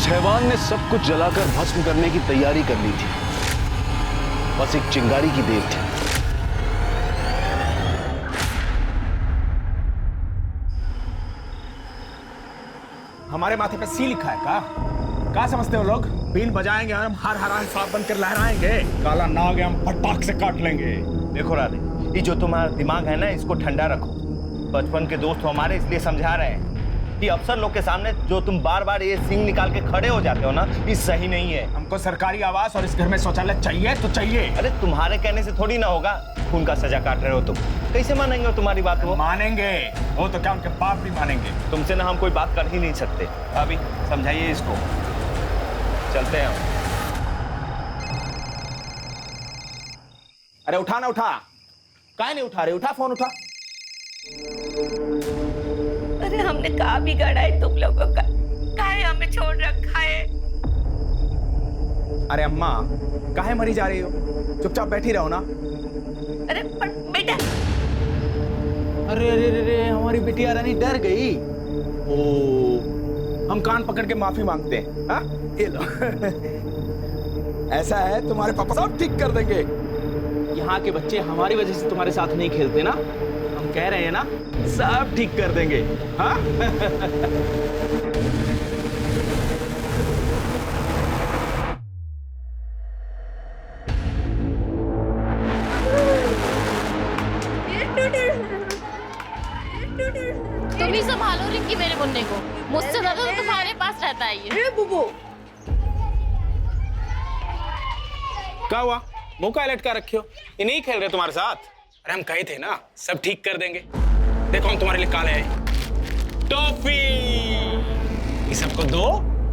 उस हैवान ने सब कुछ जलाकर भस्म करने की तैयारी कर ली थी, बस एक चिंगारी की देर थी। हमारे माथे पे सी लिखा है क्या समझते हो लोग? बीन बजाएंगे हम, हर हरा सांप बनकर लहराएंगे, काला नाग है हम फटाक से काट लेंगे। देखो राधे, ये जो तुम्हारा दिमाग है ना, इसको ठंडा रखो। बचपन के दोस्त हो हमारे, इसलिए समझा रहे हैं कि अफसर लोग के सामने जो तुम बार बार ये सिंग निकाल के खड़े हो जाते हो ना, ये सही नहीं है। हमको सरकारी आवास और इस घर में शौचालय चाहिए तो चाहिए। अरे तुम्हारे कहने से थोड़ी ना होगा, खून का सजा काट रहे हो तुम, कैसे मानेंगे तुम्हारी बात? वो मानेंगे, वो तो क्या उनके बाप भी मानेंगे। तुमसे ना हम कोई बात कर ही नहीं सकते। अभी समझाइए इसको, चलते हैं हम। अरे उठा ना, उठा, काहे नहीं उठा रहे? उठा फोन, उठा। अरे हमने कहा बिगाड़ा है तुम लोगों का, काहे हमें छोड़ रखा है? अरे अम्मा, काहे मरी जा रही हो? चुपचाप बैठी रहो ना। अरे पर बेटा, अरे अरे अरे, हमारी बिटिया रानी डर गई। ओ, हम कान पकड़ के माफी मांगते हैं। हाँ, ये लो। ऐसा है, तुम्हारे पापा सब ठीक कर देंगे। यहाँ के बच्चे हमारी वजह से तुम्हारे साथ नहीं खेलते ना, हम कह रहे हैं ना, सब ठीक कर देंगे। हाँ? तुम ही संभालो रिंकी मेरे मुन्ने को, मुझसे ज्यादा तो तुम्हारे पास रहता है ये। बुबू क्या हुआ? मुंह का लटका रखे हो? ये नहीं खेल रहे तुम्हारे साथ? अरे हम कहे थे ना, सब ठीक कर देंगे। देखो हम तुम्हारे लिए काले हैं टॉफी, ये सबको दो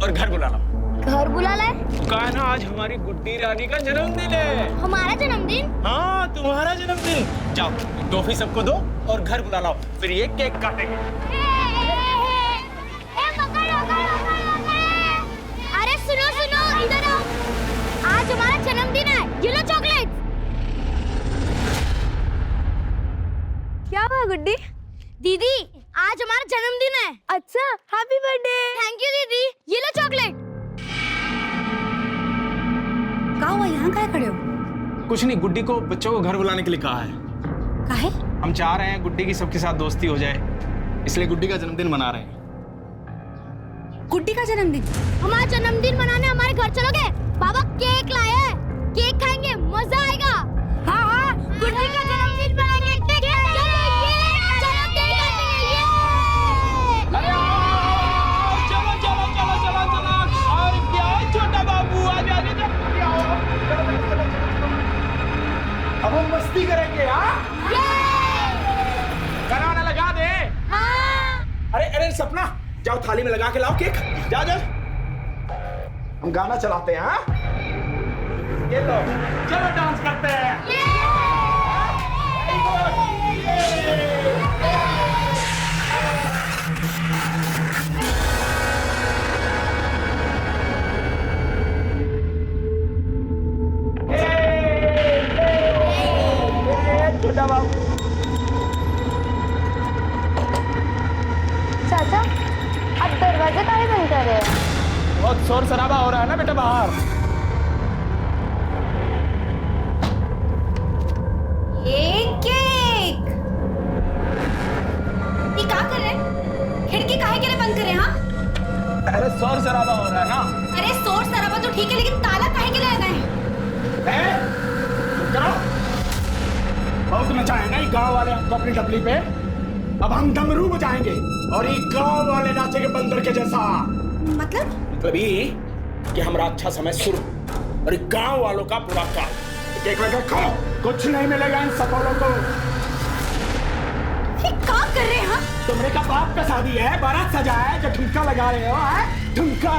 और घर बुला लो। घर बुला लाए? कहा है ना, आज हमारी गुड्डी रानी का जन्मदिन है। हमारा जन्मदिन? हाँ, तुम्हारा जन्मदिन। जाओ, टॉफी सबको दो और घर बुला लाओ, फिर ये केक काटेंगे। अरे सुनो सुनो, इधर आओ, आज हमारा जन्मदिन है, ये लो चॉकलेट। क्या हुआ गुड्डी? दीदी, आज हमारा जन्मदिन है। अच्छा, हैप्पी बर्थडे। थैंक यू दीदी, ये लो चॉकलेट। क्या हुआ, यहाँ काहे खड़े हो? कुछ नहीं, गुड्डी को बच्चों को घर बुलाने के लिए कहा है। काहे? हम चाह रहे हैं गुड्डी की सबके साथ दोस्ती हो जाए, इसलिए गुड्डी का जन्मदिन मना रहे हैं। गुड्डी का जन्मदिन? हमारा जन्मदिन मनाने हमारे घर चलोगे? बाबा केक लाए हैं, केक खाएंगे, मजा आएगा। हाँ हाँ, गुड्डी का जन्मदिन मनाएंगे, केक खाएंगे, चलो केक काटेंगे, ये। अरे चलो चलो चलो चलो चलो, और क्या छोटा बाबू, आज आज अब हम मस्ती करेंगे। हाँ, गाना वाना लगा दे। हाँ। अरे अरे सपना, जाओ थाली में लगा के लाओ केक, जाओ जाओ, हम गाना चलाते हैं। हाँ, ये लो, चलो डांस करते हैं। छोटा बाबू। चाचा, आप दरवाजा काहे बंद कर रहे हो? बहुत शोर शराबा हो रहा है ना बेटा बाहर। ये केक, ये क्या कर रहे हैं? खिड़की काहे के लिए बंद कर रहे हैं? हाँ, अरे शोर शराबा हो रहा है ना। अरे शोर शराबा तो ठीक है, लेकिन ताला काहे के लिए लगाए? करो, बहुत नचाएंगे ये गांव वाले हमको अपनी डबली पे। अब हम डमरू बजाएंगे और ये गांव वाले नाचेंगे बंदर के जैसा। मतलब ये कि हमारा अच्छा समय शुरू और ये गांव वालों का पूरा काल। केक लगा खाओ, कुछ नहीं मिलेगा इन सफलों को। ये क्या कर रहे हैं? हाँ, तुमने का बाप का शादी है, बारात सजा है, जो ठुमका लगा रहे हो? है ठुमका?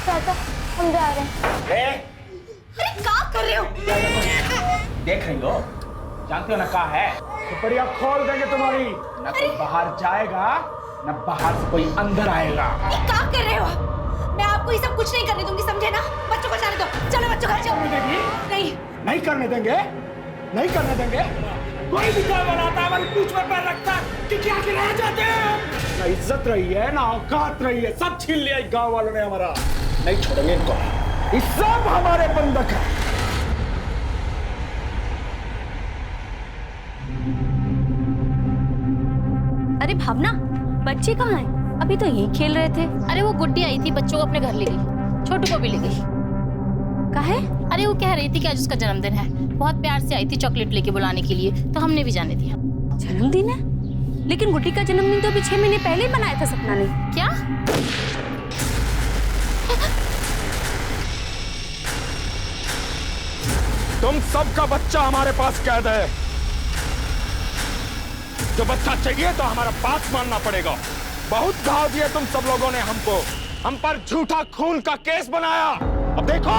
चाचा हम जा रहे हैं। अरे क्या कर रहे हो? देख रही हो, जानते हो ना क्या है? सुपड़िया खोल देंगे तुम्हारी, ना कोई बाहर जाएगा ना बाहर से कोई अंदर आएगा। ये क्या कर रहे हो? मैं आपको ये सब कुछ नहीं करने दूंगी, समझे ना? बच्चों को जाने दो, चलो बच्चों घर चलो। नहीं, नहीं नहीं करने देंगे, नहीं करने देंगे। कोई भी गाँव वाला आता है हमारी पूंछ में पैर रखता है कि क्या के रह जाते हैं। ना इज्जत रही है ना औकात रही है, सब छीन लिया गाँव वालों ने हमारा। नहीं छोड़ेंगे इनको, ये सब हमारे बंधक है। अरे भावना, बच्चे कहाँ हैं? अभी तो यही खेल रहे थे। अरे वो गुड्डी आई थी, बच्चों को अपने घर ले गई, छोटू को भी ले गई। काहे? अरे वो कह रही थी कि आज उसका जन्मदिन है, बहुत प्यार से आई थी चॉकलेट लेके बुलाने के लिए, तो हमने भी जाने दिया। जन्मदिन है? लेकिन गुड्डी का जन्मदिन तो अभी 6 महीने पहले ही मनाया था सपना ने। क्या? तुम सबका बच्चा हमारे पास कैद है। जो बच्चा चाहिए तो हमारा बात मानना पड़ेगा। बहुत घाव दिए तुम सब लोगों ने हमको, हम पर झूठा खून का केस बनाया। अब देखो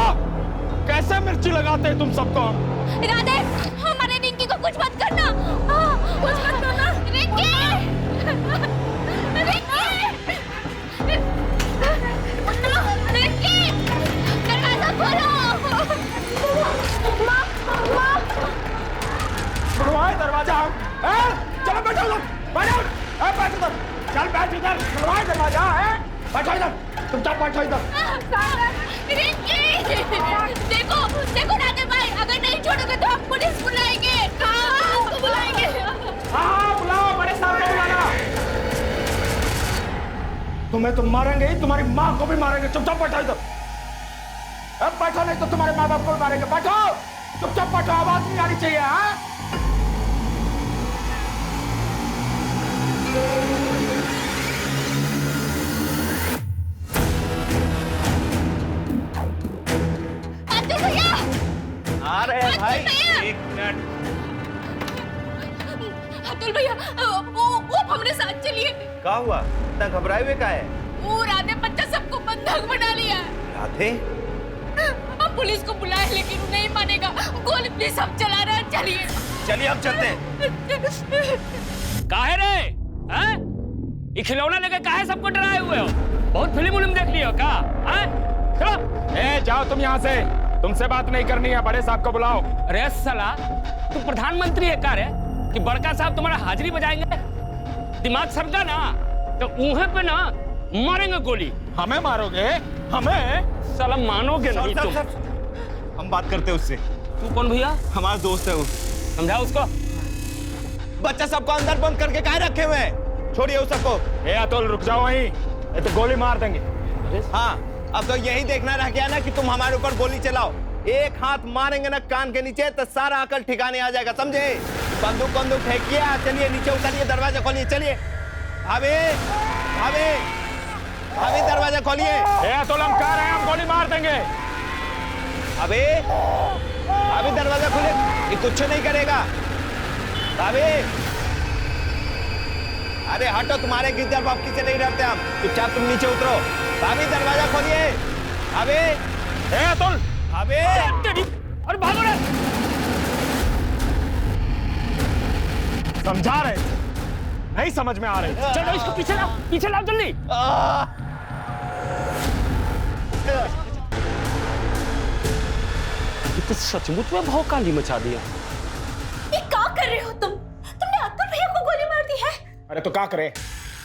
कैसे मिर्ची लगाते हैं तुम सबको। राधे, हमारे रिंकी को कुछ मत करना, कुछ मत करना। रिंकी, रिंकी, दरवाजा खोलो। माँ, माँ। खुलवाए दरवाजा। चलो बैठो लोग, बैठो। बैठ इधर, चल बैठ इधर। खुलवाए दरवाजा। बैठो इधर, चुपचाप बैठो इधर। रिंकी, देखो देखो राधे भाई, अगर नहीं छोड़ोगे तो हम पुलिस बुलाएंगे। हाँ, बुलाएंगे। हाँ बुलाओ, बड़े साहब को बुलाना। तुम्हें तो मारेंगे ही, तुम्हारी माँ को भी मारेंगे। चुपचाप बैठो इधर। अब बैठो, नहीं तो तुम्हारे माँ बाप को भी मारेंगे। बैठो, चुपचाप बैठो, आवाज नहीं आनी चाहिए। हाँ भैया, आ रहे हैं भाई, एक मिनट। अतुल भैया, वो हमारे साथ चलिए। क्या हुआ? इतना घबराए हुए क्या है? वो राधे बच्चा सबको बंधक बना लिया है। राधे? हम पुलिस को बुलाए लेकिन वो नहीं मानेगा। गोली प्लीज हम चला रहे हैं, चलिए। चलिए अब चलते हैं। काहे रे? हैं? ये खिलौना लेके काहे सबको डराए हुए हो? बहुत फिल्म देख लियो का? हैं? चलो। जाओ तुम यहाँ से, तुमसे बात नहीं करनी है। बड़े साहब को बुलाओ। अरे साला, तू प्रधानमंत्री है का रे कि बड़का साहब तुम्हारा हाजिरी बजाएंगे? दिमाग सबका ना तो ऊहे पे ना मारेंगे गोली। हमें मारोगे? हमें? साला मानोगे नहीं तुम। हम बात करते हैं उससे। तू कौन भैया? हमारा दोस्त है वो। समझाओ उसको। बच्चा सबको अंदर बंद करके काहे रखे हुए हैं? छोड़िए उस सबको। अतुल रुक जाओ वहीं, ये तो गोली मार देंगे। हाँ, अब तो यही देखना रह गया ना कि तुम हमारे ऊपर गोली चलाओ। एक हाथ मारेंगे ना कान के नीचे तो सारा अकल ठिकाने आ जाएगा, समझे? बंदूक फेंकिए। चलिए नीचे उतरिए, दरवाजा खोलिए। चलिए भाभी, भाभी, भाभी दरवाजा खोलिए। अतुल हम कह रहे हैं, हम गोली मार देंगे। भाभी, भाभी दरवाजा खोलिए, ये कुछ नहीं करेगा। भाभी, अरे हटो, तुम्हारे गिद्दर बाप से नहीं डरते हम। चुपचाप तुम नीचे उतरो। भाभी दरवाजा खोलिए। भाभी, अतुल, भाभी, और भागो रे। समझा रहे थे, नहीं समझ में आ रही। चलो इसको पीछे लाओ जल्दी। ये तो सचमुच में भौकाली मचा दिया। ये क्या कर रहे हो तुम? तुमने अतुल भैया को गोली मार दी है। अरे तो क्या करे,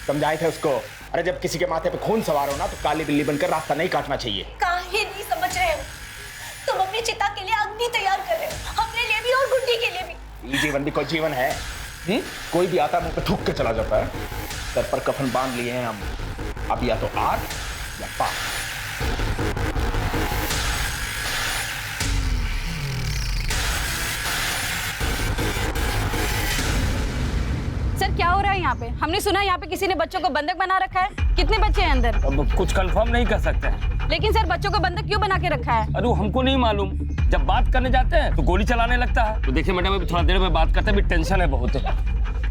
समझाए थे उसको। अरे जब किसी के माथे पे खून सवार हो ना तो काली बिल्ली बनकर रास्ता नहीं काटना चाहिए। काहे नहीं समझ रहे हो? तुम अपनी चिता के लिए अग्नि तैयार कर रहे हो, अपने लिए भी और गुड्डी के लिए भी। ये जीवन भी कोई जीवन है? कोई भी आता मुंह पे थूक के चला जाता है। सर पर कफन बांध लिए हैं हम, अब या तो आग या पाप। सर क्या हो रहा है यहाँ पे? हमने सुना यहाँ पे किसी ने बच्चों को बंधक बना रखा है। कितने बच्चे हैं अंदर? अब कुछ कंफर्म नहीं कर सकते हैं। लेकिन सर बच्चों को बंधक क्यों बना के रखा है? अरे हमको नहीं मालूम। जब बात करने जाते हैं तो गोली चलाने लगता है। तो देखिए मैडम, अभी थोड़ा देर में बात करते हैं, अभी टेंशन है बहुत।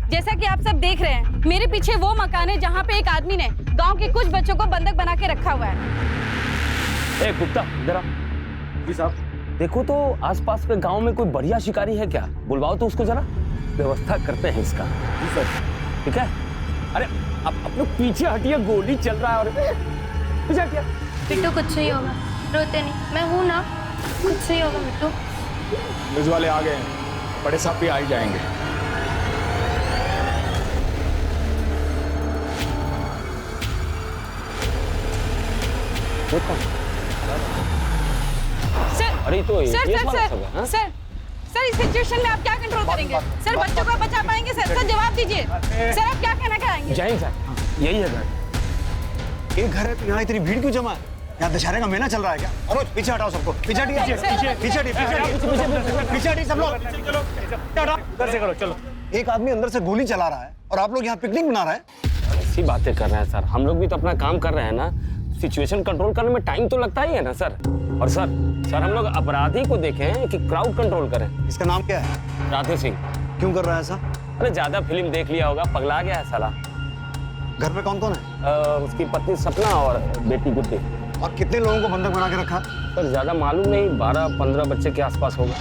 जैसा कि आप सब देख रहे हैं, मेरे पीछे वो मकान है जहाँ पे एक आदमी ने गाँव के कुछ बच्चों को बंधक बना के रखा हुआ है। गुप्ता इधर आ। जी साहब। देखो तो आसपास के गांव में कोई बढ़िया शिकारी है क्या? बुलवाओ तो उसको जरा, व्यवस्था करते हैं इसका। जी सर। ठीक है? अरे अब अपने पीछे हटिए, गोली चल रहा है। और पीछे हटिए। बिट्टू कुछ नहीं होगा, रोते नहीं, मैं हूँ ना, कुछ नहीं होगा बिट्टू। न्यूज़ वाले आ गए हैं, बड़े साहब भी आ ही जाएंगे। सर अरे तो सर ये सर वाला सर सब है, हाँ? सर सर इस सिचुएशन में आप क्या कंट्रोल करेंगे? सर बच्चों को बचा पाएंगे? सर सर जवाब दीजिए। सर आप क्या कहना चाहेंगे? जय सर, यही है घर। एक घर है तो यहाँ इतनी भीड़ क्यों जमा है? यहाँ दशहरे का मेला चल रहा है क्या? अनुज पीछे हटाओ सबको, पीछे हटिए, पीछे हटिए सब लोग। इधर से करो, चलो। एक आदमी अंदर से गोली चला रहा है और आप लोग यहाँ पिकनिक मना रहे हैं। ऐसी बातें कर रहे हैं सर, हम लोग भी तो अपना काम कर रहे हैं ना। सिचुएशन कंट्रोल करने में टाइम तो लगता ही है ना सर। और सर हम लोग अपराधी को देखें कि क्राउड कंट्रोल करें। इसका नाम क्या है? राधे सिंह। क्यों कर रहा है ऐसा? अरे ज्यादा फिल्म देख लिया होगा, पगला गया है साला। घर में कौन कौन है? उसकी पत्नी सपना और बेटी गुड्डी। और कितने लोगों को बंधक बना के रखा? पर ज्यादा मालूम नहीं, 12-15 बच्चे के आसपास होगा।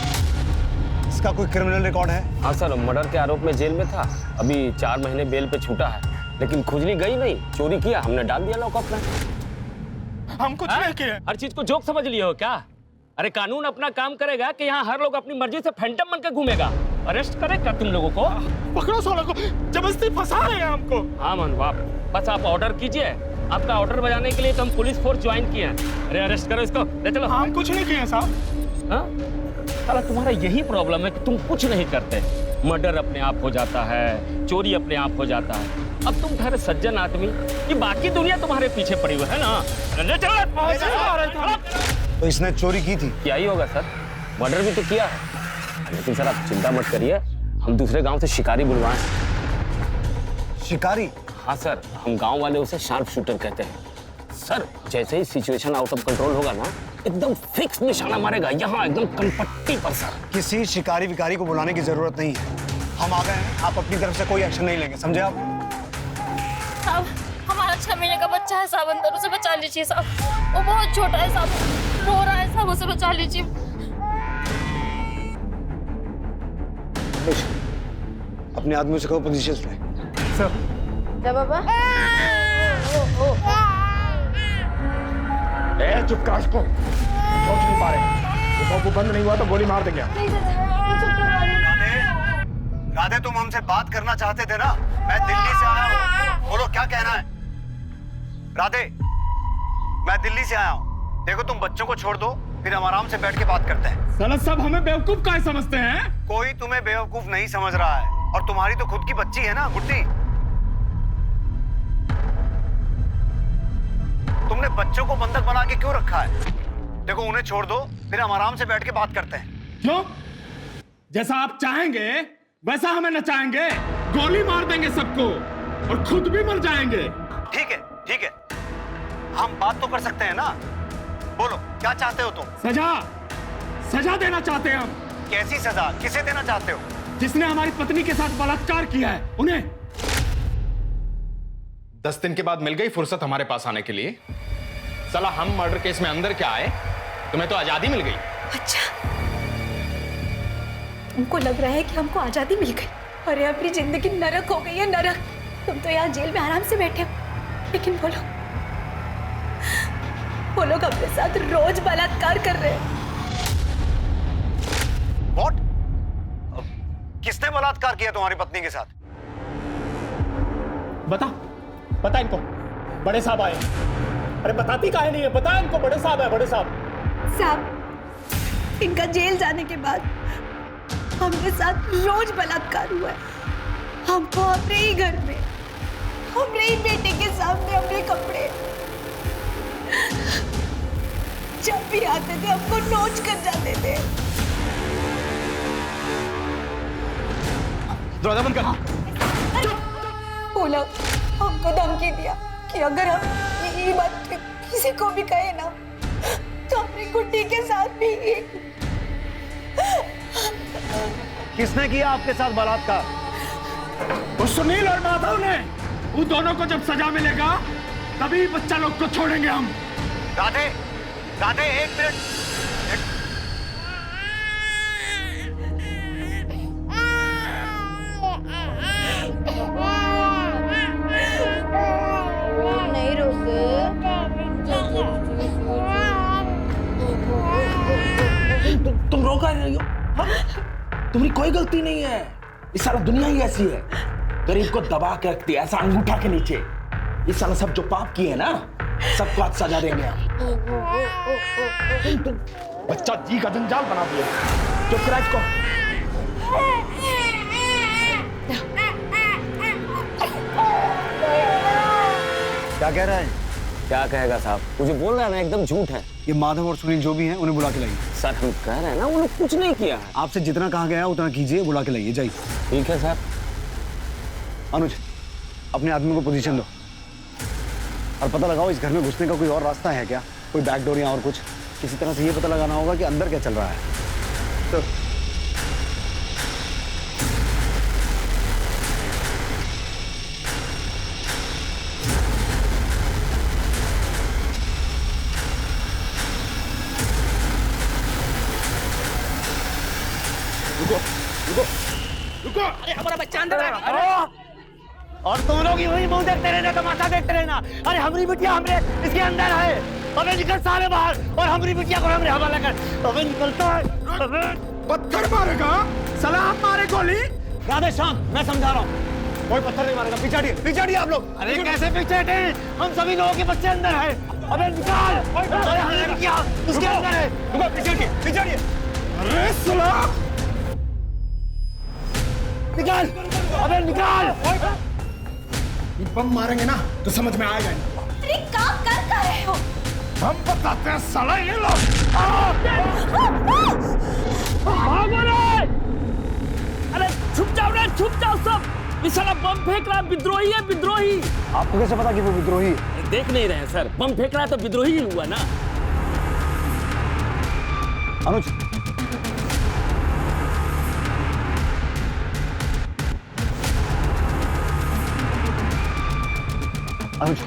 इसका कोई क्रिमिनल रिकॉर्ड है? हाँ सर, मर्डर के आरोप में जेल में था, अभी 4 महीने बेल पे छूटा है। लेकिन खुजली गई नहीं, चोरी किया, हमने डाल दिया लॉकअप में। हम कुछ नहीं किए। हर चीज को जोक समझ लिए हो क्या? अरे कानून अपना काम करेगा कि यहाँ हर लोग अपनी मर्जी से फैंटम बन के घूमेगा। अरेस्ट करेगा तुम लोगों को। पकड़ो सालों को, जबरदस्ती फंसा रहे हैं हमको। हाँ मन बाप, बस आप ऑर्डर कीजिए। आपका ऑर्डर बजाने के लिए तो हम पुलिस फोर्स ज्वाइन किए हैं। अरे अरेस्ट करो इसको, ले चलो। हम कुछ नहीं किए साहब। हाँ? साला तुम्हारा यही प्रॉब्लम है कि तुम कुछ नहीं करते। मर्डर अपने आप हो जाता है, चोरी अपने आप हो जाता है। अब तुम ठहरे सज्जन आदमी, ये बाकी दुनिया तुम्हारे पीछे पड़ी हुई है ना। ले चलो। तो इसने चोरी की थी? क्या ही होगा सर, मर्डर भी तो किया है। लेकिन सर आप चिंता मत करिए, हम दूसरे गांव से शिकारी बुलवाएं। शिकारी? हाँ सर, हम गांव वाले उसे शार्प शूटर कहते हैं। सर जैसे ही सिचुएशन आउट ऑफ कंट्रोल होगा ना, एकदम फिक्स निशाना मारेगा, यहाँ एकदम कनपट्टी पर सर। किसी शिकारी विकारी को बुलाने की जरूरत नहीं है, हम आ गए हैं। आप अपनी तरफ से कोई एक्शन नहीं लेंगे, समझे आप? साहब हमारा 6 महीने का बच्चा है साहब, अंदर उसे बचा लीजिए साहब। वो बहुत छोटा है साहब, रो रहा है साहब, उसे बचा लीजिए। अपने आदमियों से कहो पोजीशन ले। सर बाबा चुप कर इसको, सोच नहीं पा रहे। वो बंद नहीं हुआ तो गोली मार देंगे। राधे तुम हमसे बात करना चाहते थे ना? मैं दिल्ली से आया हूँ, बोलो क्या कहना है? राधे मैं दिल्ली से आया हूँ, देखो तुम बच्चों को छोड़ दो, फिर हम आराम से बैठ के बात करते हैं। साला सब हमें बेवकूफ काहे समझते हैं? कोई तुम्हें बेवकूफ नहीं समझ रहा है, और तुम्हारी तो खुद की बच्ची है ना गुड्डी। तुमने बच्चों को बंधक बना के क्यों रखा है? देखो उन्हें छोड़ दो, फिर हम आराम से बैठ के बात करते हैं। क्यों? जैसा आप चाहेंगे वैसा हमें नचाएंगे, गोली मार देंगे सबको और खुद भी मर जाएंगे। ठीक है ठीक है, हम बात तो कर सकते हैं ना। बोलो क्या चाहते हो तुम? सजा देना चाहते हैं हम। कैसी सजा, किसे देना चाहते हो? जिसने हमारी पत्नी के साथ बलात्कार किया है उन्हें। 10 दिन के बाद मिल गई फुर्सत हमारे पास आने के लिए। साला हम मर्डर केस में अंदर क्या आए, तुम्हें तो आजादी मिल गई। अच्छा तुमको लग रहा है कि हमको आजादी मिल गई? अरे अपनी जिंदगी नरक हो गई है, नरक। तुम तो यहाँ जेल में आराम से बैठे हो, लेकिन वो लोग अपने साथ रोज बलात्कार कर रहे हैं। What? किसने बलात्कार किया तुम्हारी पत्नी के साथ? बता इनको, बड़े साहब आए। अरे बताती काहे नहीं है? बता इनको, बड़े साहब है, बड़े साहब। साहब इनका जेल जाने के बाद हमरे साथ रोज बलात्कार हुआ है। हमको अपने ही घर में, हमरे ही बेटे के सामने हमरे कपड़े, जब भी आते थे हमको नोच कर जाते थे। दरवाजा बंद कर। बोला हमको धमकी दिया कि अगर हम ये बात किसी को भी कहे ना तो अपनी गुड्डी के साथ भी। किसने किया आपके साथ बलात्कार? वो सुनील और माधव ने। उन दोनों को जब सजा मिलेगा तभी बच्चा लोग को छोड़ेंगे हम। राधे राधे एक मिनट। नहीं रोके। तुम रोका नहीं हो? हाँ? तुम्हारी कोई गलती नहीं है, इस साला दुनिया ही ऐसी है, गरीब को दबा के रखती है ऐसा अंगूठा के नीचे। इस साला सब जो पाप किए ना सबको आज सजा देंगे हम। बच्चा जी का जंजाल बना दिया। चुप करा इसको। क्या कह रहा है? क्या कहेगा साहब, मुझे बोल रहा है ना एकदम झूठ है। ये माधव और सुनील जो भी हैं उन्हें बुला के लाइए। सर हम कह रहे हैं ना उन्होंने कुछ नहीं किया है। आपसे जितना कहा गया है उतना कीजिए, बुला के लाइए, जाइए। ठीक है सर। अनुज, अपने आदमी को पोजीशन दो और पता लगाओ इस घर में घुसने का कोई और रास्ता है क्या, कोई बैकडोर या और कुछ। किसी तरह से ये पता लगाना होगा कि अंदर क्या चल रहा है। तो रुको, अरे हमारा बच्चा अंदर है। और तुम लोग ही वही मुंह देखते रहना, तमाशा देखते रहना। अरे हमारी बिटिया हमरे इसके अंदर है। अबे निकल साले बाहर और हमारी बिटिया को हमरे हवाला कर। अबे निकलता है। अबे पत्थर मारेगा साला, आप मारे गोली। राधे श्याम, मैं समझा रहा हूँ, कोई पत्थर नहीं मारेगा। पिछाड़िए आप लोग। अरे कैसे पिछाड़े? हम सभी लोगों के बच्चे अंदर है। अबे निकाल। अरे हमारी बिटिया उसके अंदर है। पिछाड़िए। अरे साला निकाल। अबे निकाल। बम मारेंगे ना तो समझ में आएगा। अरे काम कर रहे हो? हम बताते हैं साला, ये लो। भागो रे! अरे छुप जाओ सब। ये साला बम फेंक रहा है, विद्रोही है, विद्रोही। आपको कैसे पता कि वो विद्रोही है? देख नहीं रहे सर, बम फेंक रहा है तो विद्रोही हुआ ना। अनुज, अनुज,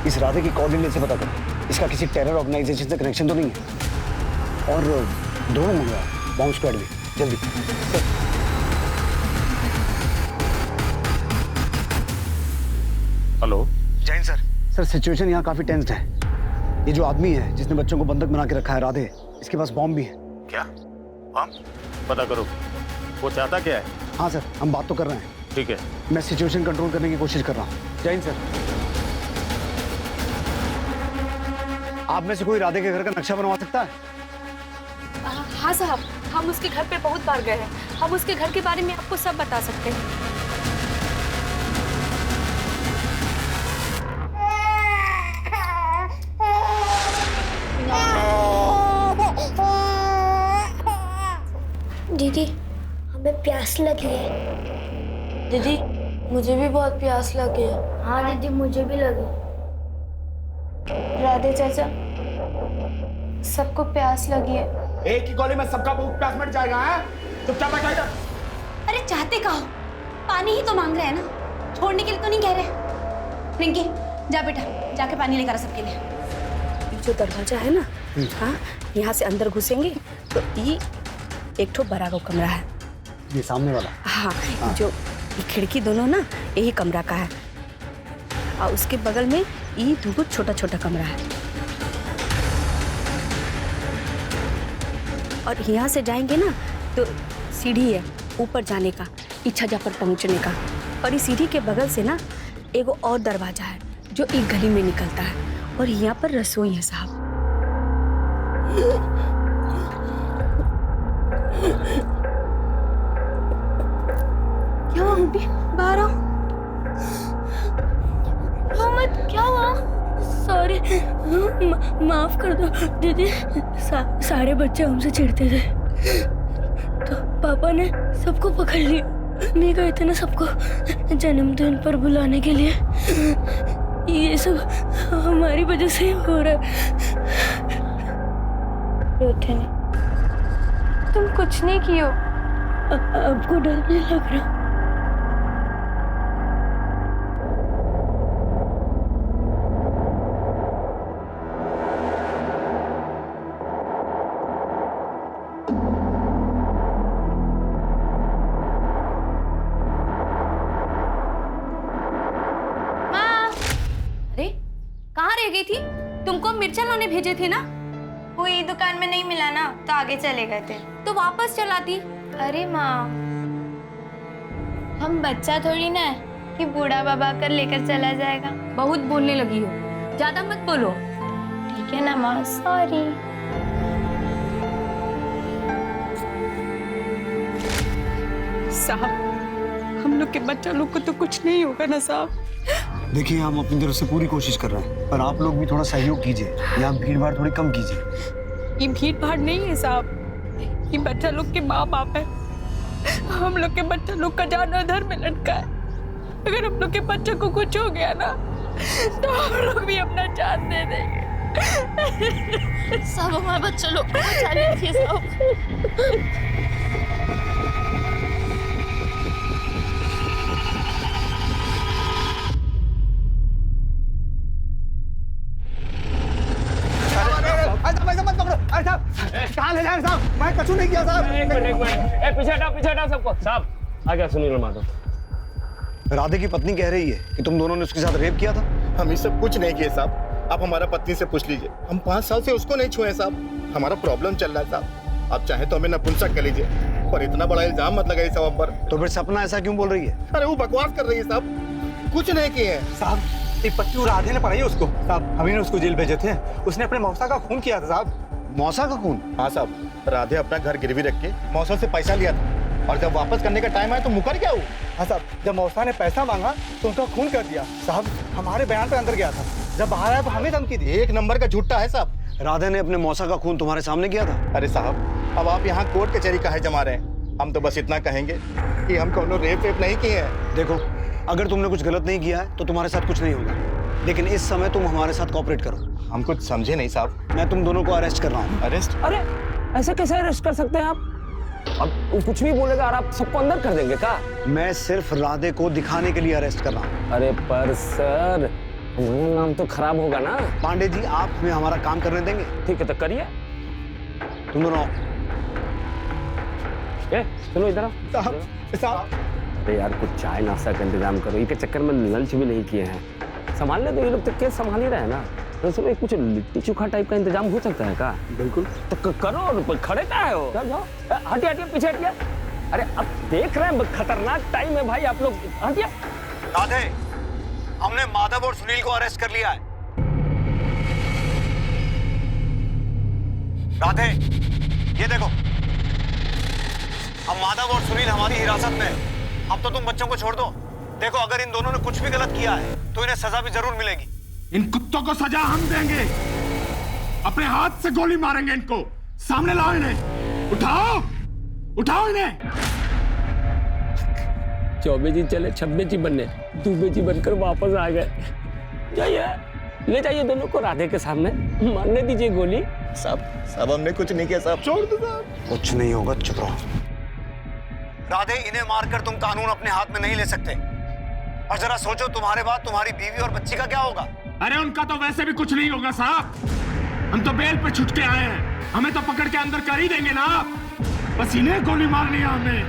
इस राधे की कोऑर्डिनेट से पता करो, इसका किसी टेरर ऑर्गेनाइजेशन से कनेक्शन तो नहीं है। और दोनों मंगवा बॉम्ब स्क्वाड भी, जल्दी। Hello. Jain sir. Sir situation यहाँ काफी टेंस्ड है। ये जो आदमी है जिसने बच्चों को बंधक बना के रखा है राधे, इसके पास बॉम्ब भी है। क्या बम? पता करो वो चाहता क्या है। हाँ सर, हम बात तो कर रहे हैं। ठीक है। मैं सिचुएशन कंट्रोल करने की कोशिश कर रहा हूँ। जैन सर, आप में से कोई राधे के घर का नक्शा बनवा सकता है? हाँ साहब, हम उसके घर पे बहुत बार गए हैं। हम उसके घर के बारे में आपको सब बता सकते हैं। दीदी, हमें प्यास लगी है। दीदी, मुझे भी बहुत प्यास लगी है। हाँ दीदी, मुझे भी लगी। राधे चाचा, सबको प्यास लगी है। एक ही गोली में सबका भूख प्यास मिट जाएगा। चुपचाप बैठा इधर। अरे चाहते का हो? पानी ही तो मांग रहे हैं ना, छोड़ने के लिए तो नहीं कह रहे। रिंकी, जा बेटा, जाके पानी लेकर आ सबके लिए। जो दरवाजा है ना, हाँ, यहाँ से अंदर घुसेंगे तो ये एक ठो बड़ा का कमरा है। ये सामने वाला? हाँ, जो ये खिड़की दोनों ना यही कमरा का है। और उसके बगल में ये दो छोटा छोटा कमरा है। और यहाँ से जाएंगे ना तो सीढ़ी है ऊपर जाने का, इस छज्जा पर पहुँचने का। और इस सीढ़ी के बगल से ना एगो और दरवाजा है जो एक गली में निकलता है। और यहाँ पर रसोई है साहब। क्या हुआ मुंडी? बाहर आओ। मोहम्मद, क्या हुआ? सॉरी, माफ कर दो दीदी। सारे बच्चे हमसे चिढ़ते थे तो पापा ने सबको पकड़ लिया। मैं गए थे ना सबको जन्मदिन पर बुलाने के लिए। ये सब हमारी वजह से हो रहा है। रोते नहीं, तुम कुछ नहीं कियो। आपको डर नहीं लग रहा? कहाँ रह गई थी? तुमको मिर्चा लाने भेजे थे ना? कोई दुकान में नहीं मिला ना तो आगे चले गए थे। तो वापस चलाती। अरे माँ, हम बच्चा थोड़ी ना है कि बूढ़ा बाबा कर लेकर चला जाएगा। बहुत बोलने लगी हो। ज्यादा मत बोलो। ठीक है ना माँ, सॉरी। साहब, हम लोग के बच्चा लोग को तो कुछ नहीं होगा ना साहब? देखिए, हम अपनी तरफ से पूरी कोशिश कर रहे हैं, पर आप लोग भी थोड़ा सहयोग कीजिए। यहाँ भीड़ भाड़ थोड़ी कम कीजिए। ये भीड़ भाड़ नहीं है साहब, ये बच्चा लोग के माँ बाप है। हम लोग के बच्चा लोग का जान अधर में लटका है। अगर हम लोग के बच्चे को कुछ हो गया ना, तो हम लोग भी अपना जान दे देंगे। सब हमारे बच्चे लोग को बचा लीजिए सब। कहाँ ले जाए साहब? मैं कुछ नहीं किया साहब। एक मिनट, पीछे हटाओ सबको। साहब आ गया सुनील माधव। राधे की पत्नी कह रही है कि तुम दोनों ने उसके साथ रेप किया था। हम ये सब कुछ नहीं किए साहब। आप हमारा पत्नी से पूछ लीजिए, हम 5 साल से उसको नहीं छुए साहब। हमारा प्रॉब्लम चल रहा है साहब। आप चाहे तो हमें नपुंसक कर लीजिए, पर इतना बड़ा इल्जाम मत लगाइए साहब पर। तो फिर सपना ऐसा क्यों बोल रही है? अरे वो बकवास कर रही है साहब, कुछ नहीं किए हैं साहब। ये पत्नी राधे ने पढ़ाई उसको साहब, हमें उसको जेल भेजे थे। उसने अपने मौसा का खून किया था साहब। मौसा का खून? हाँ साहब, राधे अपना घर गिरवी रख के मौसा से पैसा लिया था, और जब वापस करने का टाइम आया तो मुकर गया वो। हाँ साहब, जब मौसा ने पैसा मांगा तो उनका खून कर दिया साहब। हमारे बयान पे अंदर गया था, जब बाहर आया तो हमें धमकी दी। 1 नंबर का झूठा है साहब। राधे ने अपने मौसा का खून तुम्हारे सामने किया था? अरे साहब, अब आप यहाँ कोर्ट कचहरी काहे जमा रहे हैं? हम तो बस इतना कहेंगे कि हम कोनो रेप नहीं किए हैं। देखो, अगर तुमने कुछ गलत नहीं किया है तो तुम्हारे साथ कुछ नहीं होगा, लेकिन इस समय तुम हमारे साथ कोऑपरेट करो। हम कुछ समझे नहीं साहब। मैं तुम दोनों को अरेस्ट कर रहा हूँ। अरेस्ट? अरे ऐसे कैसे अरेस्ट कर सकते हैं आप? अब वो कुछ भी बोलेगा और आप सबको अंदर कर देंगे क्या? मैं सिर्फ राधे को दिखाने के लिए अरेस्ट कर रहा हूँ। अरे पर सर, हमारा नाम तो खराब होगा ना। पांडे जी, आप हमें हमारा काम करने देंगे? ठीक है तो करिए। तुम दोनों चलो इधर आओ। साहब अरे यार, कुछ चाय नाश्ता का इंतजाम करो। इनके चक्कर में लंच भी नहीं किए हैं। संभाल ले तो ये लोग तो केस संभाल ही रहे हैं ना। तो सुनो, कुछ लिट्टी चोखा टाइप का इंतजाम हो सकता है क्या? बिल्कुल। तो करो, खड़े क्या है हो? जाओ हटिए हटिए, पीछे हटिए। अरे अब देख रहे हैं खतरनाक टाइम है भाई, आप लोग हटिए। राधे, हमने माधव और सुनील को अरेस्ट कर लिया है। राधे, ये देखो, अब माधव और सुनील हमारी हिरासत में है। अब तो तुम बच्चों को छोड़ दो। देखो, अगर इन दोनों ने कुछ भी गलत किया है तो इन्हें सजा भी जरूर मिलेगी। इन कुत्तों को सजा हम देंगे। अपने हाथ से गोली मारेंगे इनको। सामने लाओ इन्हें। उठाओ, उठाओ इन्हें। 24 जी चले 26 जी बनने, 2 जी बनकर वापस आ गए। जाइए, ले जाइए दोनों को राधे के सामने, मारने दीजिए गोली। साहब हमने कुछ नहीं किया साहब, छोड़ दो साहब। कुछ नहीं होगा, चुप रहो। राधे, इन्हें मारकर तुम कानून अपने हाथ में नहीं ले सकते। और जरा सोचो, तुम्हारे बाद तुम्हारी बीवी और बच्ची का क्या होगा? अरे उनका तो वैसे भी कुछ नहीं होगा साहब। हम तो बेल पे छुट के आए हैं, हमें तो पकड़ के अंदर कर ही देंगे ना आप। बस इन्हें गोली मारनी है हमें।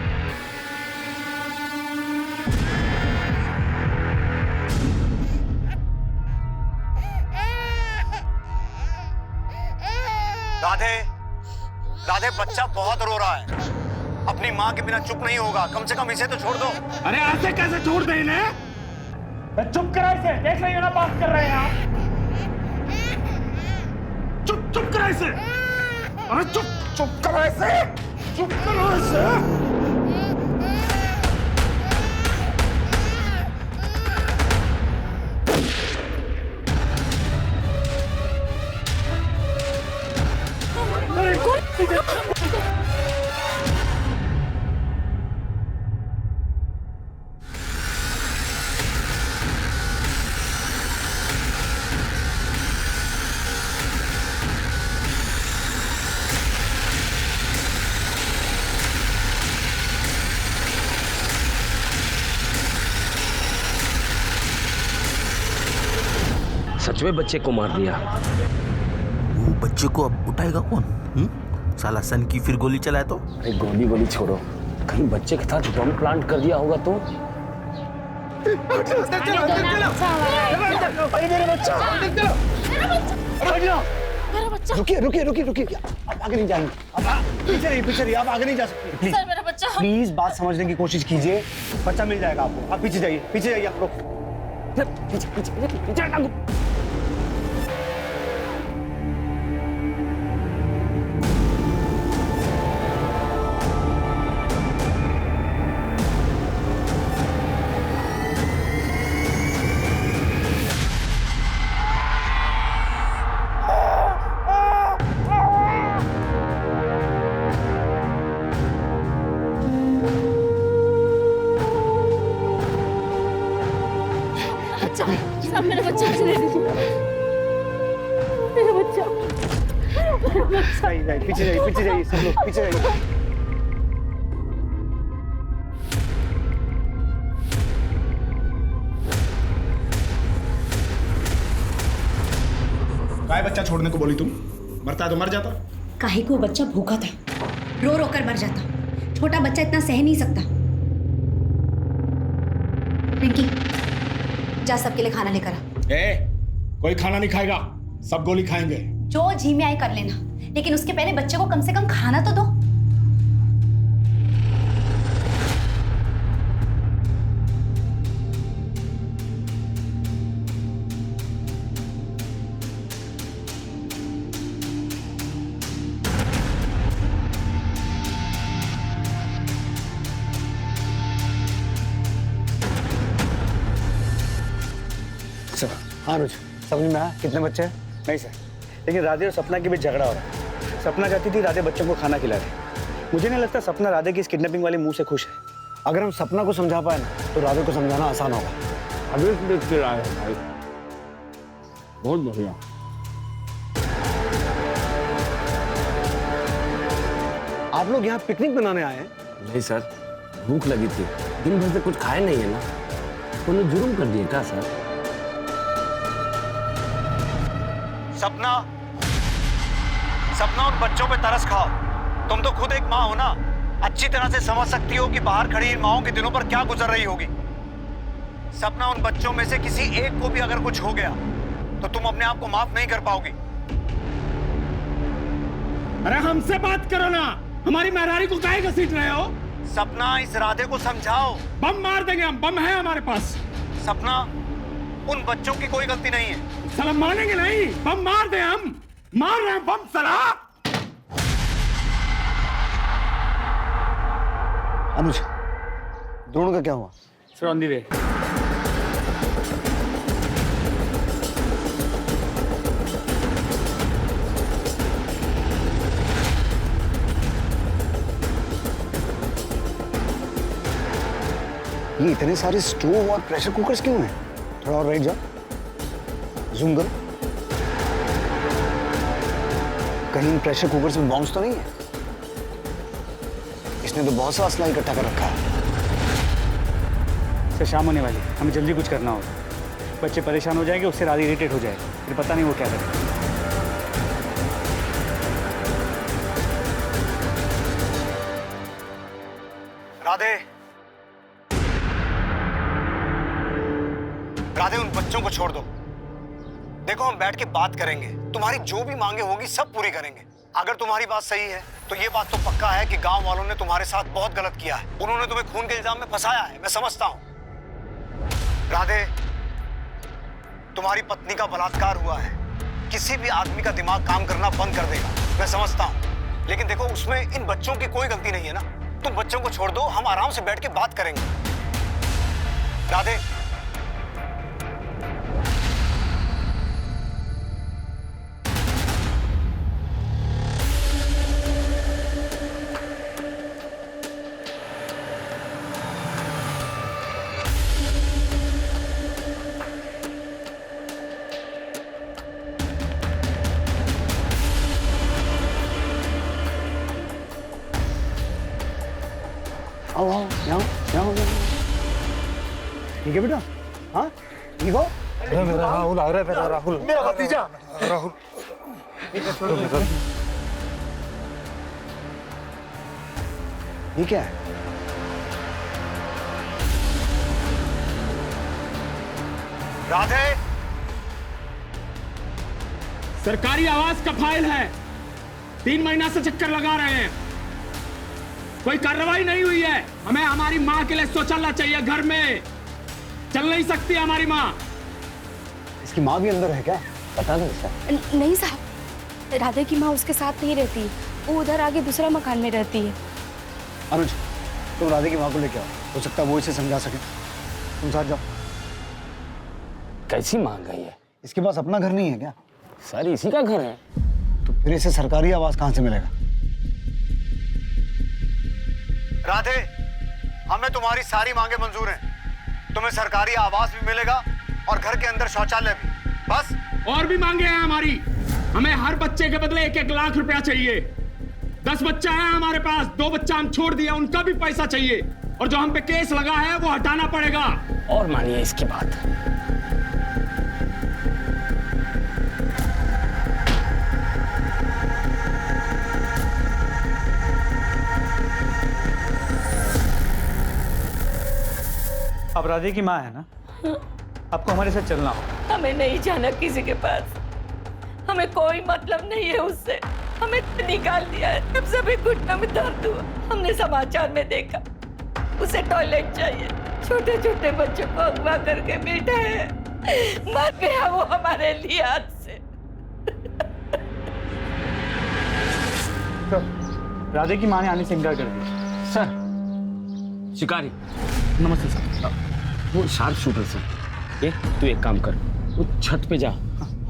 राधे, राधे, बच्चा बहुत रो रहा है। अपनी माँ के बिना चुप नहीं होगा। कम से कम इसे तो छोड़ दो। अरे ऐसे कैसे छोड़ दे इन्हें? चुप करा इसे। देख रही हो ना बात कर रहे हैं आप। चुप चुप करा इसे। अरे चुप करा इसे। चुप करो इसे। सच में बच्चे को मार दिया। वो बच्चे को अब उठाएगा कौन? साला सन की फिर गोली चलाए तो? अरे गोली छोड़ो, कहीं बच्चे के साथ बम प्लांट कर दिया होगा तो? रुकिए रुकिए रुकिए रुकिए, आप आगे नहीं जाएंगे। पीछे रहिए, आप आगे नहीं जा सकते। प्लीज सर, मेरा बच्चा। प्लीज बात समझने की कोशिश कीजिए। बच्चा मिल जाएगा आपको। आप पीछे जाइए आप लोग। बच्चा, सब मेरा बच्चा मुझे दे दीजिए। मेरा बच्चा, पीछे जाइए सब लोग, पीछे जाइए। काय बच्चा छोड़ने को बोली तुम? मरता है तो मर जाता। काहे को बच्चा भूखा था, रो रो कर मर जाता। छोटा बच्चा इतना सह नहीं सकता। रिंकी, जा सबके लिए खाना लेकर आ। कोई खाना नहीं खाएगा, सब गोली खाएंगे। जो जी में आए कर लेना, लेकिन उसके पहले बच्चे को कम से कम खाना तो दो। हाँ अनुज, समझ में आया कितने बच्चे हैं? नहीं सर, लेकिन राधे और सपना के बीच झगड़ा हो रहा है। सपना चाहती थी राधे बच्चों को खाना खिला दे। मुझे नहीं लगता सपना राधे की इस किडनैपिंग वाली मुंह से खुश है। अगर हम सपना को समझा पाए ना तो राधे को समझाना आसान होगा। अभी देख के आए भाई, बहुत बढ़िया। आप लोग यहाँ पिकनिक मनाने आए हैं? नहीं सर, भूख लगी थी, दिन भर से कुछ खाए नहीं है ना। उन्होंने जुर्म कर दिया क्या सर? सपना उन बच्चों पे तरस खाओ। तुम तो खुद एक माँ हो ना, अच्छी तरह से समझ सकती हो कि बाहर खड़ी इन माओं के दिलों पर क्या गुजर रही होगी। सपना, उन बच्चों में से किसी एक को भी अगर कुछ हो गया तो तुम अपने आप को माफ नहीं कर पाओगी। अरे हमसे बात करो ना, हमारी मेहरारी को काहे घसीट रहे हो? सपना, इस राधे को समझाओ। बम मार देंगे हम, बम है हमारे पास। सपना, उन बच्चों की कोई गलती नहीं है। साला मानेंगे नहीं, बम मार दे, हम मार रहे हैं बम साला। अनुज, दोनों का क्या हुआ? सर ऑन दी वे। ये इतने सारे स्टोव और प्रेशर कुकर्स क्यों हैं? थोड़ा और राइट जाओ, जूम करो। कहीं प्रेशर कुकर्स में बॉम्ब्स तो नहीं है? इसने तो बहुत सा असला इकट्ठा कर रखा है। सर शाम होने वाली, हमें जल्दी कुछ करना होगा। बच्चे परेशान हो जाएंगे, उससे रात इरिटेट हो जाएगा, फिर पता नहीं वो क्या करेगा। राधे, उन बच्चों को छोड़ दो। देखो, हम बैठ के बात करेंगे, तुम्हारी जो भी मांगे होगी सब पूरी करेंगे। अगर तुम्हारी बात सही है तो ये बात तो पक्का है कि गांव वालों ने तुम्हारे साथ बहुत गलत किया है। उन्होंने तुम्हें खून के इल्जाम में फंसाया है, मैं समझता हूँ। राधे, तुम्हारी पत्नी का बलात्कार हुआ है, किसी भी आदमी का दिमाग काम करना बंद कर देगा, मैं समझता हूँ। लेकिन देखो, उसमें इन बच्चों की कोई गलती नहीं है ना। तुम बच्चों को छोड़ दो, हम आराम से बैठ के बात करेंगे। राधे, आओ आओ, यहाँ ठीक है बेटा? हाँ ठीक हो? मेरा राहुल आ रहा है, मेरा राहुल, मेरा भतीजा राहुल। ये क्या है? राधे, सरकारी आवास का फाइल है, 3 महीना से चक्कर लगा रहे हैं, कोई कार्रवाई नहीं हुई है। हमें हमारी माँ के लिए शौचालय चाहिए, घर में चल नहीं सकती हमारी माँ। इसकी माँ भी अंदर है क्या? पता नहीं सर। नहीं साहब, राधे की माँ उसके साथ नहीं रहती, वो उधर आगे दूसरा मकान में रहती है। अनुज, तुम राधे की माँ को लेके आओ, हो सकता है वो इसे समझा सके। तुम साथ जाओ। कैसी मांग गई है? इसके पास अपना घर नहीं है क्या? सर इसी का घर है। तो फिर इसे सरकारी आवास कहाँ से मिलेगा? राधे, हमें तुम्हारी सारी मांगे मंजूर हैं। तुम्हें सरकारी आवास भी मिलेगा और घर के अंदर शौचालय भी, बस। और भी मांगे हैं हमारी। हमें हर बच्चे के बदले 1-1 लाख रुपया चाहिए। 10 बच्चा है हमारे पास, 2 बच्चा हम छोड़ दिया, उनका भी पैसा चाहिए। और जो हम पे केस लगा है वो हटाना पड़ेगा। और मानिए इसकी बात। आप राधे की माँ है ना? आपको हमारे साथ चलना हो। हमें नहीं जाना किसी के पास, हमें कोई मतलब नहीं है उससे। हमें निकाल दिया है, हम सभी घुटनों में दर्द हुआ। हमने समाचार में देखा उसे टॉयलेट चाहिए। छोटे छोटे बच्चों को अगवा करके बैठा है, मर गया वो हमारे लिए हाथ से। तो राधे की माँ ने आने से इनकार कर दिया। सर, शिकारी। नमस्ते सर। वो शार्प शूटर सर। तू एक काम कर, वो छत पे जा,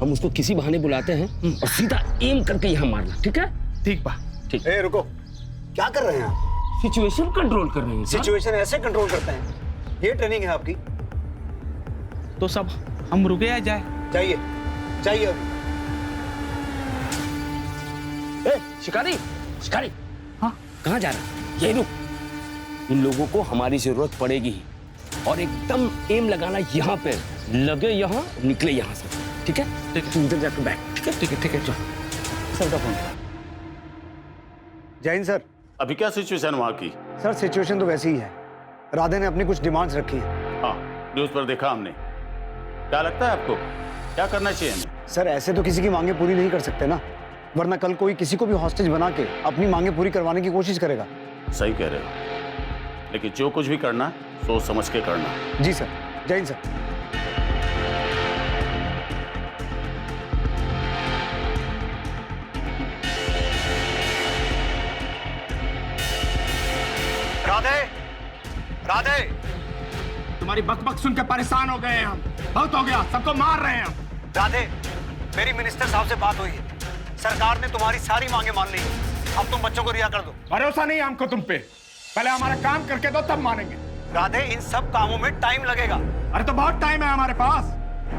हम उसको किसी बहाने बुलाते हैं और सीधा एम करके यहाँ मारना, ठीक है? ठीक बा। ठीक। ए रुको, क्या कर रहे हैं आप? सिचुएशन कंट्रोल कर रहे हैं। सिचुएशन ऐसे कंट्रोल करते हैं? ये ट्रेनिंग है आपकी? तो सब हम रुके या जाए? जाइए जाइए अभी। शिकारी, शिकारी। हाँ, कहाँ जा रहा है? ये रुक। इन लोगों को हमारी जरूरत पड़ेगी ही, और एकदम एम लगाना यहाँ पे, लगे यहाँ निकले यहाँ से, ठीक है? ठीक है, तू इधर जाकर बैठ। ठीक है, ठीक है, ठीक है, चल। सर का फोन। जय हिंद सर। अभी क्या सिचुएशन वहाँ की? सर सिचुएशन तो वैसी ही है। राधे ने अपनी कुछ डिमांड्स रखी हैं। हाँ, न्यूज़ पर देखा हमने। क्या लगता है आपको, क्या करना चाहिए हमें? सर ऐसे तो किसी की मांगे पूरी नहीं कर सकते ना, वरना कल कोई किसी को भी हॉस्टेज बना के अपनी मांगे पूरी करवाने की कोशिश करेगा। सही कह रहे हो, लेकिन जो कुछ भी करना सोच समझ के करना। जी सर। जय हिंद सर। राधे, राधे, तुम्हारी बकबक सुन के परेशान हो गए हैं हम। बहुत हो गया, सबको मार रहे हैं हम। राधे, मेरी मिनिस्टर साहब से बात हुई है। सरकार ने तुम्हारी सारी मांगे मान ली है। अब तुम बच्चों को रिहा कर दो। भरोसा नहीं है हमको तुम पे। पहले हमारा काम करके दो, तब मानेंगे। राधे, इन सब कामों में टाइम लगेगा। अरे तो बहुत टाइम है हमारे पास।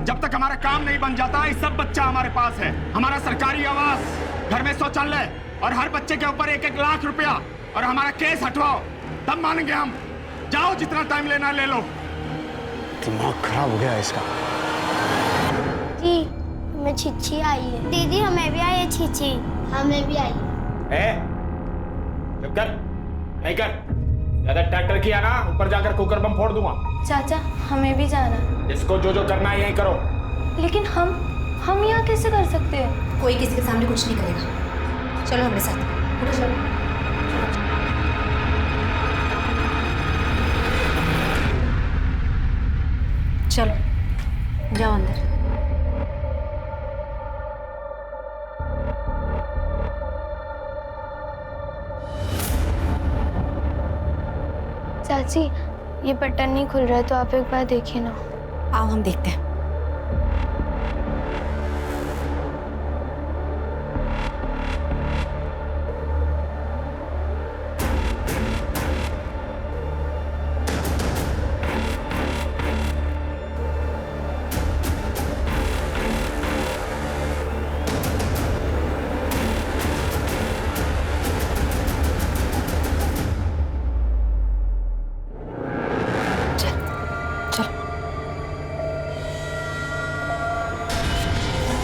जब तक हमारा काम नहीं बन जाता, ये सब बच्चा हमारे पास है। हमारा सरकारी आवास, घर में शौचालय और हर बच्चे के ऊपर 1-1 लाख रुपया, और हमारा केस हटवाओ, तब मानेंगे हम। जाओ, जितना टाइम लेना ले लो। दिमाग खराब हो गया इसका। जी, हमें छिछी आई है। दीदी, हमें भी आई है छिछी। हमें भी आई है। चुप कर, नहीं कर। ज्यादा ट्रैक्टर किया ना, ऊपर जाकर कुकर बम फोड़ दूंगा। चाचा, हमें भी जाना। इसको जो जो करना है यही करो। लेकिन हम यहाँ कैसे कर सकते हैं? कोई किसी के सामने कुछ नहीं करेगा। चलो हमारे साथ। चलो जाओ अंदर। चाची, ये बटन नहीं खुल रहा है, तो आप एक बार देखिए ना। आओ हम देखते हैं।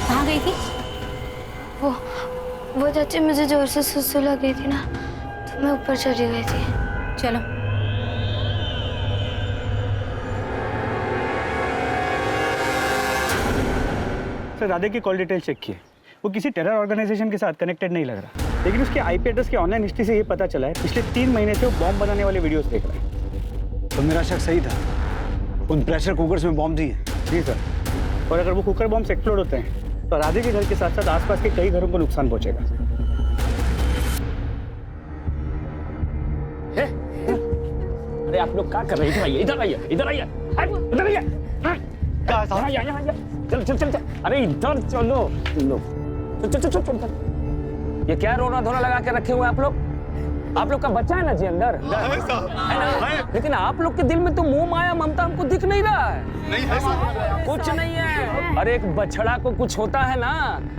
कहाँ गई थी? वो चाची, मुझे जोर से सुसु लगी थी ना, तो मैं ऊपर चली गई थी। चलो। सर, राधे की कॉल डिटेल चेक किए। वो किसी टेरर ऑर्गेनाइजेशन के साथ कनेक्टेड नहीं लग रहा, लेकिन उसके आईपी एड्रेस के ऑनलाइन हिस्ट्री से ये पता चला है पिछले 3 महीने से वो बॉम्ब बनाने वाले वीडियोस देख रहा है। तो मेरा शक सही था, उन प्रेशर कुकर्स में बॉम्ब दिए। जी सर, और अगर वो कुकर बॉम्ब एक्सप्लोड होते हैं तो राधे के घर के साथ साथ आसपास के कई घरों को नुकसान पहुंचेगा। अरे आप लोग क्या कर रहे हैं? इधर आइए, इधर आइए, इधर आइए, इधर आइए। चल चल चल चल। अरे इधर चलो, चल चल चल चल। ये क्या रोना धोना लगा के रखे हुए आप लोग? आप लोग का बच्चा है ना जी अंदर, है ना? लेकिन आप लोग के दिल में तो मोह माया ममता हमको दिख नहीं रहा है? नहीं है कुछ नहीं है। अरे एक बछड़ा को कुछ होता है ना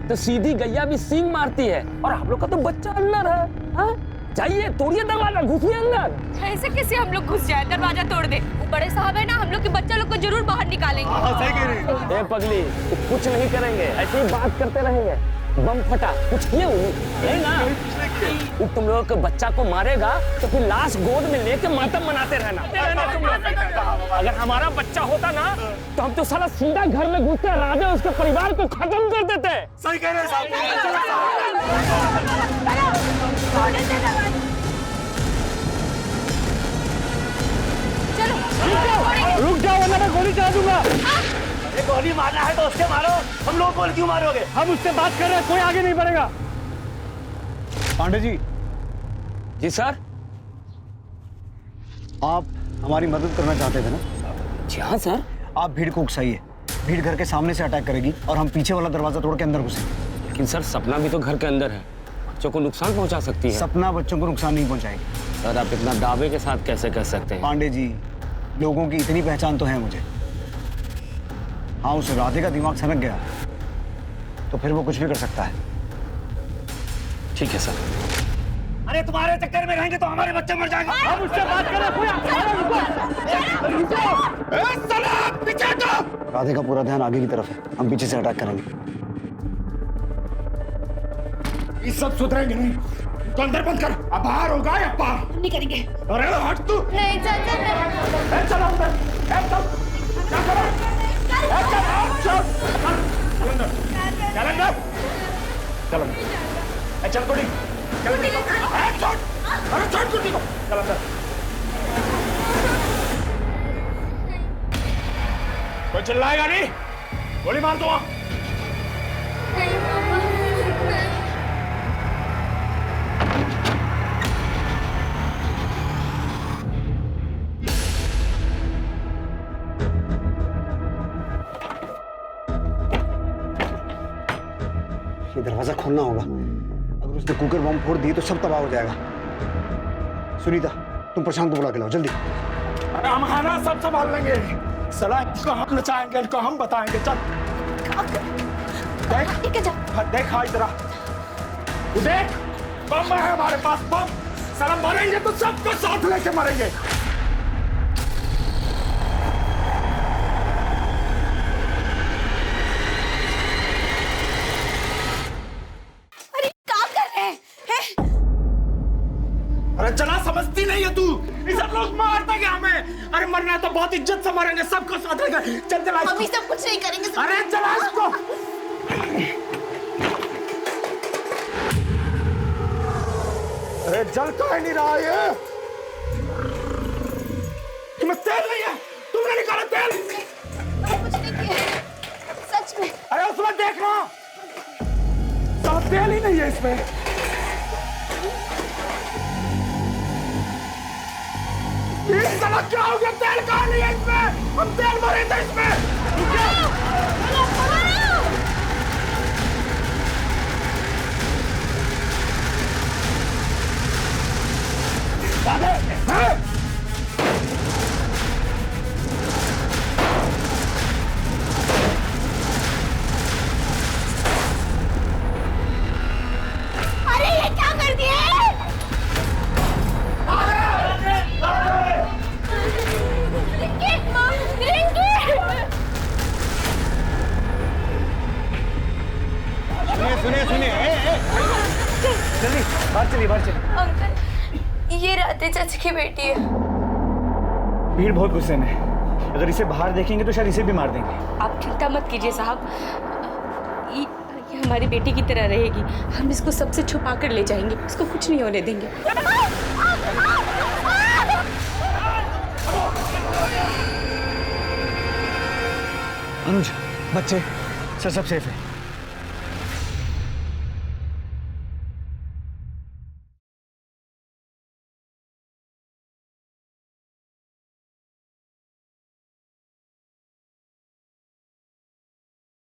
तो सीधी गैया भी सींग मारती है, और आप लोग का तो बच्चा अंदर है। हाँ? जाइए तोड़िए दरवाजा, घुसिए अंदर। ऐसे कैसे हम लोग घुस जाए, दरवाजा तोड़ दे? वो बड़े साहब है ना, हम लोग के बच्चा लोग को जरूर बाहर निकालेंगे। सही कह रही। ए पगली, कुछ नहीं करेंगे, ऐसे ही बात करते रहेंगे। बम फटा, कुछ किए नहीं ना? वो तुम लोगों के बच्चा को मारेगा तो फिर लाश गोद में लेके मातम मनाते रहना तुम लोग। अगर हमारा बच्चा होता ना तो हम तो साला सीधा घर में घुस के राजा उसके परिवार को खत्म कर देते। सही कह रहे साहब। रुक जाओ वरना मैं गोली चला दूंगा। अरे गोली मारना है तो उससे मारो, हम लोग गोली क्यों मारोगे? हम उससे बात कर रहे हैं, कोई आगे नहीं बढ़ेगा। पांडे जी। जी सर। आप हमारी मदद करना चाहते थे ना? जी हाँ सर। आप भीड़ को उकसाइए, भीड़ घर के सामने से अटैक करेगी और हम पीछे वाला दरवाजा तोड़ के अंदर घुसेंगे। लेकिन सर सपना भी तो घर के अंदर है, बच्चों को नुकसान पहुंचा सकती है। सपना बच्चों को नुकसान नहीं पहुंचाएगी। सर आप इतना दावे के साथ कैसे कह सकते हैं? पांडे जी, लोगों की इतनी पहचान तो है मुझे। हाँ, उस राधे का दिमाग सनक गया तो फिर वो कुछ भी कर सकता है। ठीक है सर। अरे तुम्हारे चक्कर में रहेंगे तो हमारे बच्चे मर जाएंगे। हम उससे बात कर रहे हैं। राधे का पूरा ध्यान आगे की तरफ है, हम पीछे से अटैक करेंगे। ये सब सुधरेंगे नहीं, तो अंदर बंद कर। अब बाहर होगा या पार? हम नहीं करेंगे। अरे हट तू। नहीं चाचा नहीं। चलो अंदर, चल चल कुड़ी, अरे छोड़ कुड़ी को, चल अंदर। कोई चिल्लाएगा नहीं, गोली मार दो। ये दरवाजा खोलना होगा, अगर उसने कुकर बम फोड़ दिए तो सब तबाह हो जाएगा। सुनीता, तुम प्रशांत को बुला के लाओ जल्दी। अरे हम खाना सब संभाल लेंगे। सला इसको हम नचाएंगे, इनको हम बताएंगे। चल देख हाँ इधर देख, बम है हमारे पास, बम। सला मरेंगे तो सबको साथ लेके मरेंगे। अरे चला, समझती नहीं है तू? ये सब लोग मारते क्या हमें? अरे मरना है तो बहुत इज्जत से मरेंगे, सबको साथ लेकर। चल चला, हम ये सब कुछ नहीं करेंगे। अरे चला इसको। अरे जल तो नहीं रहा ये। तुम्हें तेल नहीं है? तुमने निकाला तेल? कुछ नहीं किया, सच में। अरे उसमें देखना, सब तेल ही नहीं है इसमें। इस साला क्या हो गया? तेल कहाँ नहीं है इसमें? हम तेल भरे थे इसमें। अरे ये क्या कर दिए? सुनिए, जल्दी बाहर चलिए, बाहर चलिए। अंकल, ये राधे चाचा की बेटी है। भीड़ बहुत गुस्से में है, अगर इसे बाहर देखेंगे तो शायद इसे भी मार देंगे। आप चिंता मत कीजिए साहब, ये हमारी बेटी की तरह रहेगी। हम इसको सबसे छुपा कर ले जाएंगे, इसको कुछ नहीं होने देंगे। अनुज, बच्चे सब सेफ है।